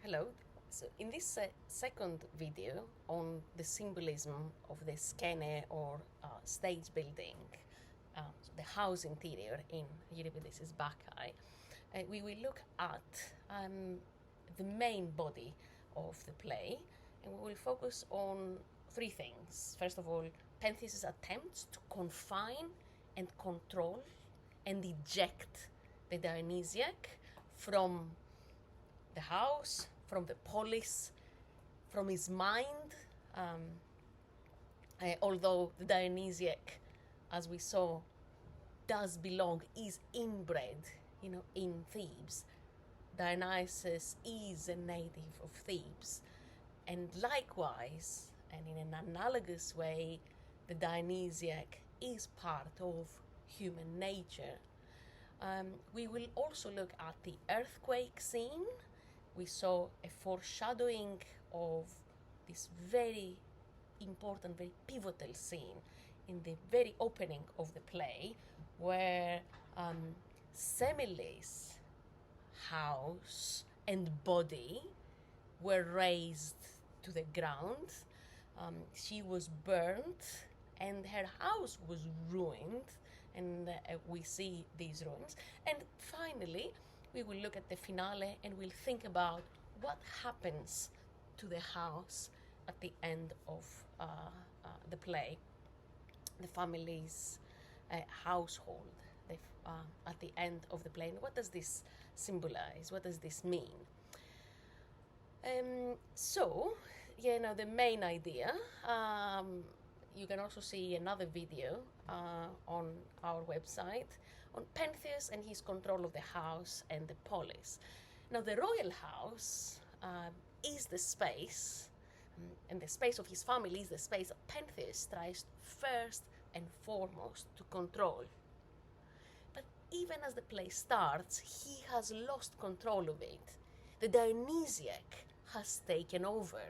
Hello. So in this second video on the symbolism of the skene or stage building, the house interior in Euripides' Bacchae, we will look at the main body of the play, and we will focus on three things. First of all, Pentheus' attempts to confine and control and eject the Dionysiac from the house, from the polis, from his mind, although the Dionysiac, as we saw, does belong, is inbred, in Thebes. Dionysus is a native of Thebes. And likewise, and in an analogous way, the Dionysiac is part of human nature. We will also look at the earthquake scene. We saw a foreshadowing of this very important, very pivotal scene in the very opening of the play, where Semele's house and body were razed to the ground. She was burnt and her house was ruined, and we see these ruins. And finally, we will look at the finale and we'll think about what happens to the house at the end of the play, the family's household at the end of the play. And what does this symbolize? What does this mean? The main idea, you can also see another video on our website on Pentheus and his control of the house and the polis. Now, the royal house is the space, and the space of his family is the space that Pentheus tries first and foremost to control. But even as the play starts, he has lost control of it. The Dionysiac has taken over.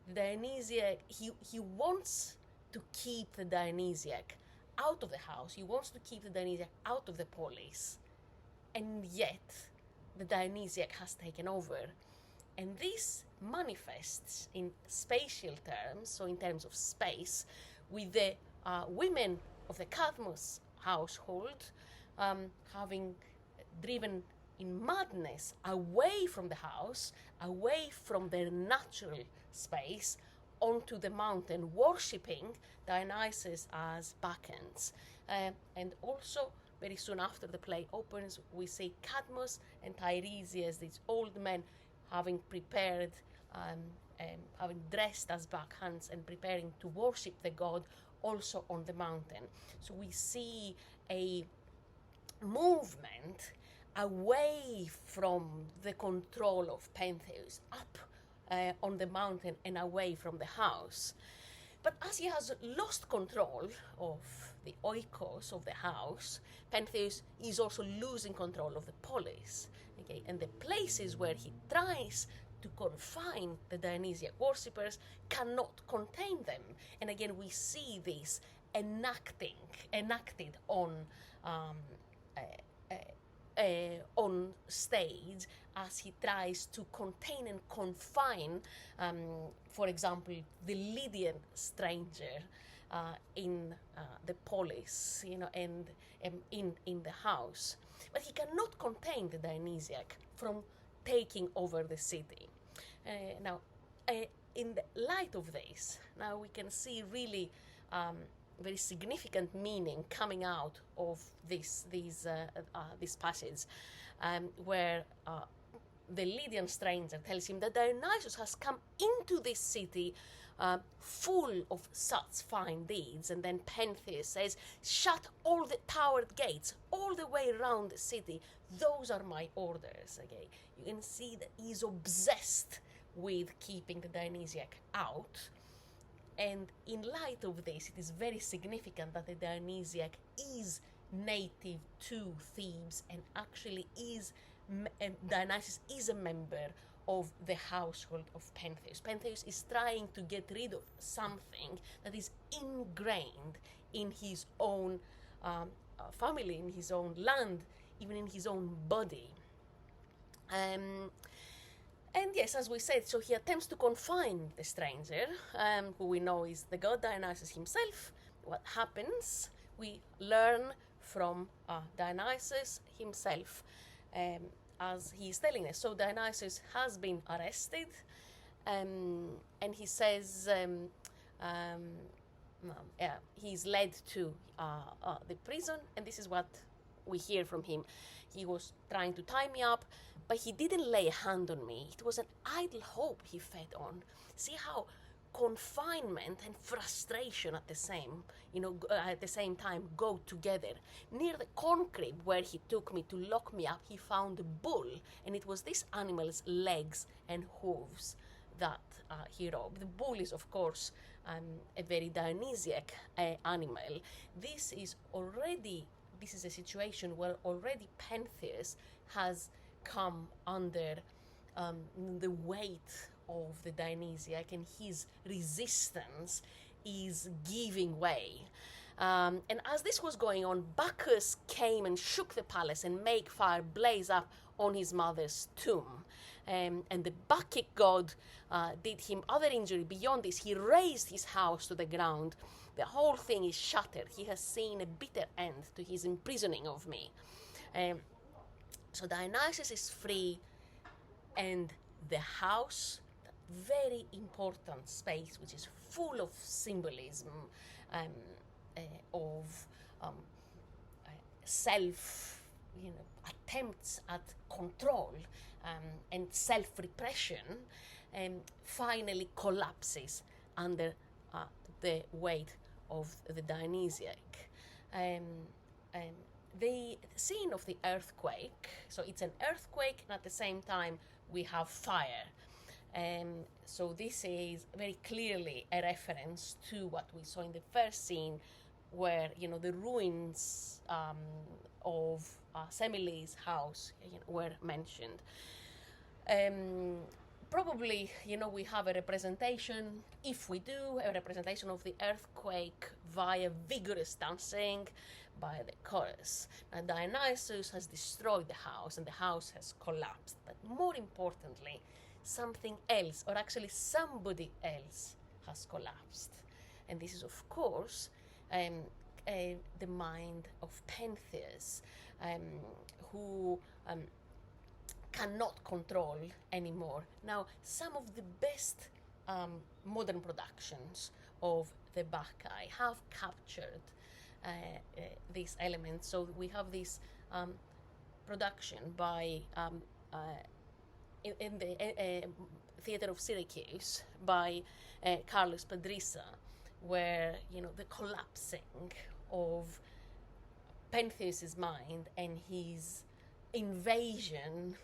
The Dionysiac, he wants to keep the Dionysiac out of the house. He wants to keep the Dionysiac out of the polis. And yet, the Dionysiac has taken over. And this manifests in spatial terms, so in terms of space, with the women of the Cadmus household having driven in madness away from the house, away from their natural space, onto the mountain, worshipping Dionysus as Bacchants. And also, very soon after the play opens, we see Cadmus and Tiresias, these old men, having prepared, having dressed as Bacchants and preparing to worship the god also on the mountain. So we see a movement away from the control of Pentheus, up on the mountain and away from the house. But as he has lost control of the oikos of the house, Pentheus is also losing control of the polis. Okay? And the places where he tries to confine the Dionysiac worshippers cannot contain them. And again, we see this enacted on stage as he tries to contain and confine, for example, the Lydian stranger in the polis, and in the house. But he cannot contain the Dionysiac from taking over the city. Now, in the light of this, now we can see really very significant meaning coming out of this passage, where the Lydian stranger tells him that Dionysus has come into this city full of such fine deeds. And then Pentheus says, shut all the towered gates all the way around the city. Those are my orders. Okay, you can see that he's obsessed with keeping the Dionysiac out. And in light of this, it is very significant that the Dionysiac is native to Thebes and actually Dionysus is a member of the household of Pentheus. Pentheus is trying to get rid of something that is ingrained in his own family, in his own land, even in his own body. And yes, as we said, so he attempts to confine the stranger, who we know is the god Dionysus himself. What happens? We learn from Dionysus himself, as he's telling us. So Dionysus has been arrested, and he says he's led to the prison, and this is what we hear from him. He was trying to tie me up, but he didn't lay a hand on me. It was an idle hope he fed on. See how confinement and frustration at the same time go together. Near the corn crib where he took me to lock me up, he found a bull, and it was this animal's legs and hooves that he robbed. The bull is, of course, a very Dionysiac animal. This is a situation where already Pentheus has come under the weight of the Dionysiac, and his resistance is giving way. And as this was going on, Bacchus came and shook the palace and made fire blaze up on his mother's tomb. And the Bacchic god did him other injury. Beyond this, he razed his house to the ground. The whole thing is shattered. He has seen a bitter end to his imprisoning of me. So Dionysus is free, and the house, that very important space, which is full of symbolism, of self, attempts at control and self-repression, finally collapses under the weight of the Dionysiac. The scene of the earthquake, so it's an earthquake, and at the same time we have fire. So this is very clearly a reference to what we saw in the first scene, where the ruins of Semele's house were mentioned. Probably, we have a representation, if we do, a representation of the earthquake via vigorous dancing by the chorus. Now, Dionysus has destroyed the house, and the house has collapsed. But more importantly, something else, or actually somebody else, has collapsed. And this is, of course, the mind of Pentheus, who cannot control anymore. Now, some of the best modern productions of the Bacchae have captured this element. So we have this production by in the Theatre of Syracuse by Carlos Padrissa, where the collapsing of Pentheus's mind and his invasion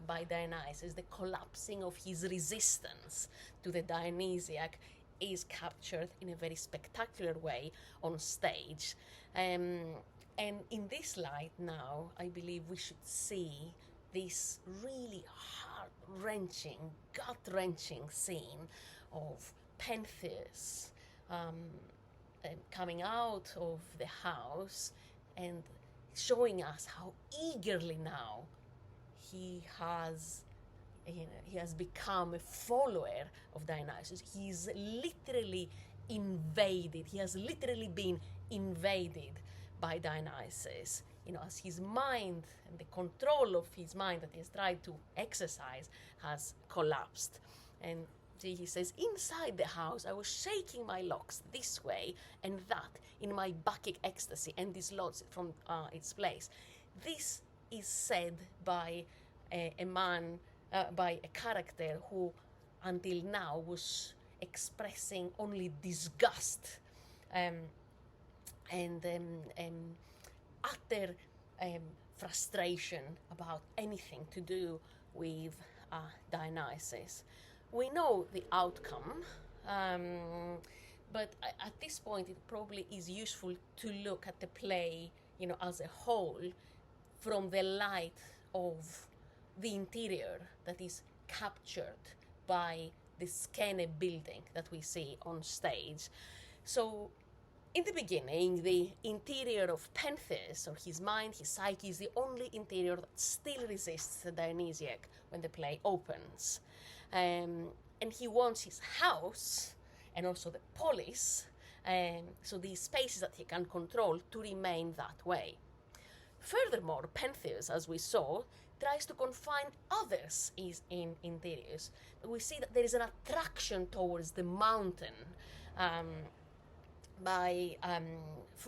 by Dionysus, the collapsing of his resistance to the Dionysiac, is captured in a very spectacular way on stage. And in this light now, I believe we should see this really heart-wrenching, gut-wrenching scene of Pentheus coming out of the house and showing us how eagerly now he has become a follower of Dionysus. He's literally invaded. He has literally been invaded by Dionysus. As his mind and the control of his mind that he has tried to exercise has collapsed. And he says, inside the house, I was shaking my locks this way and that in my Bacchic ecstasy, and dislodged it from its place. This is said by a man, by a character who until now was expressing only disgust and utter frustration about anything to do with Dionysus. We know the outcome, but at this point it probably is useful to look at the play, as a whole, from the light of the interior that is captured by the skene building that we see on stage. So In the beginning, the interior of Pentheus, or his mind, his psyche, is the only interior that still resists the Dionysiac when the play opens. And he wants his house, and also the polis, so these spaces that he can control, to remain that way. Furthermore, Pentheus, as we saw, tries to confine others in interiors. We see that there is an attraction towards the mountain,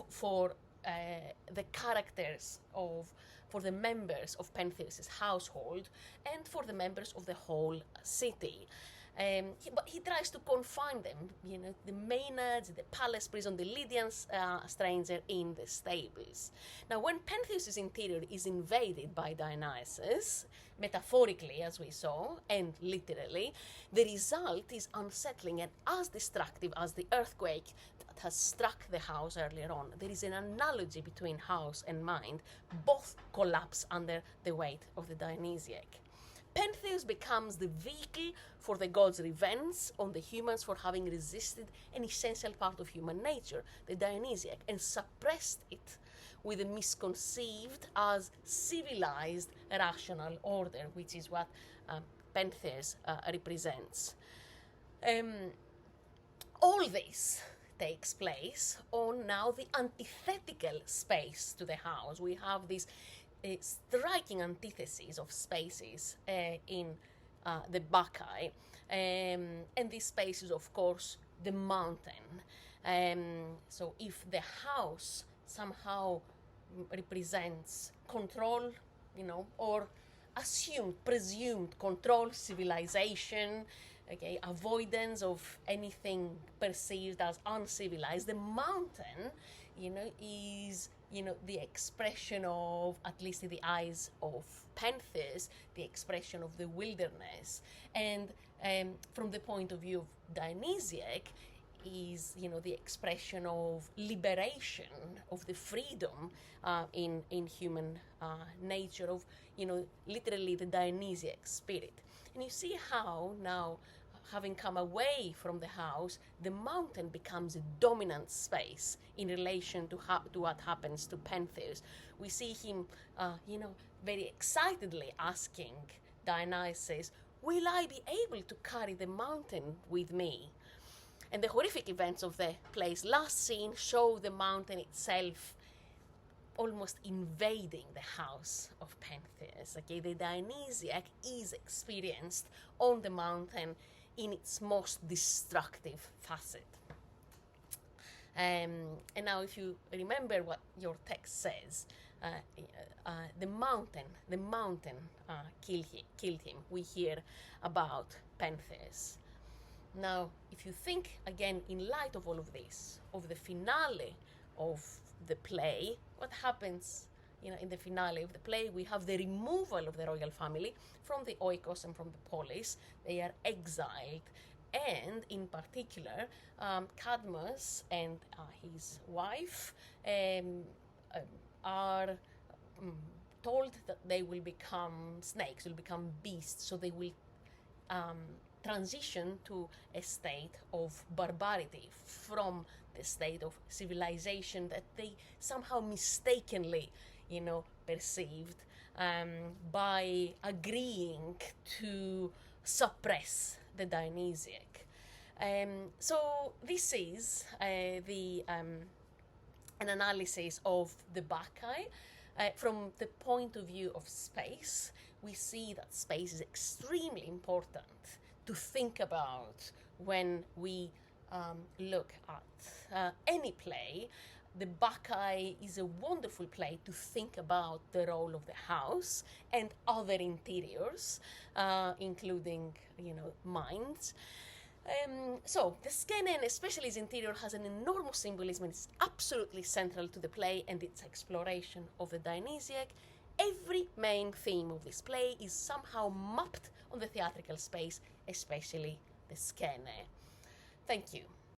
for the characters for the members of Pentheus' household and for the members of the whole city. But he tries to confine them, the Maenads, the palace prison, the Lydian stranger in the stables. Now, when Pentheus' interior is invaded by Dionysus, metaphorically, as we saw, and literally, the result is unsettling and as destructive as the earthquake that has struck the house earlier on. There is an analogy between house and mind. Both collapse under the weight of the Dionysiac. Pentheus becomes the vehicle for the gods' revenge on the humans for having resisted an essential part of human nature, the Dionysiac, and suppressed it with a misconceived as civilized rational order, which is what Pentheus represents. All this takes place on now the antithetical space to the house. We have this striking antithesis of spaces in the Bacchae, and this space is, of course, the mountain. So if the house somehow represents control, or presumed control, civilization, okay, avoidance of anything perceived as uncivilized, the mountain, is the expression of, at least in the eyes of Pentheus, the expression of the wilderness. And from the point of view of Dionysiac, is, the expression of liberation, of the freedom in human nature, of, literally the Dionysiac spirit. And you see how now, having come away from the house, the mountain becomes a dominant space in relation to what happens to Pentheus. We see him, very excitedly asking Dionysus, "Will I be able to carry the mountain with me?" And the horrific events of the play's last scene show the mountain itself almost invading the house of Pentheus. Okay, the Dionysiac is experienced on the mountain in its most destructive facet. And now, if you remember what your text says, the mountain killed him. We hear about Pentheus. Now, if you think again in light of all of this, of the finale of the play, what happens, in the finale of the play? We have the removal of the royal family from the oikos and from the polis. They are exiled, and in particular, Cadmus and his wife are told that they will become snakes, will become beasts, so they will transition to a state of barbarity from the state of civilization that they somehow mistakenly, perceived by agreeing to suppress the Dionysiac. So this is an analysis of the Bacchae. From the point of view of space, we see that space is extremely important to think about when we look at any play. The Bacchae is a wonderful play to think about the role of the house and other interiors, including, minds. So the skene, and especially its interior, has an enormous symbolism and is absolutely central to the play and its exploration of the Dionysiac. Every main theme of this play is somehow mapped on the theatrical space, especially the skene. Thank you.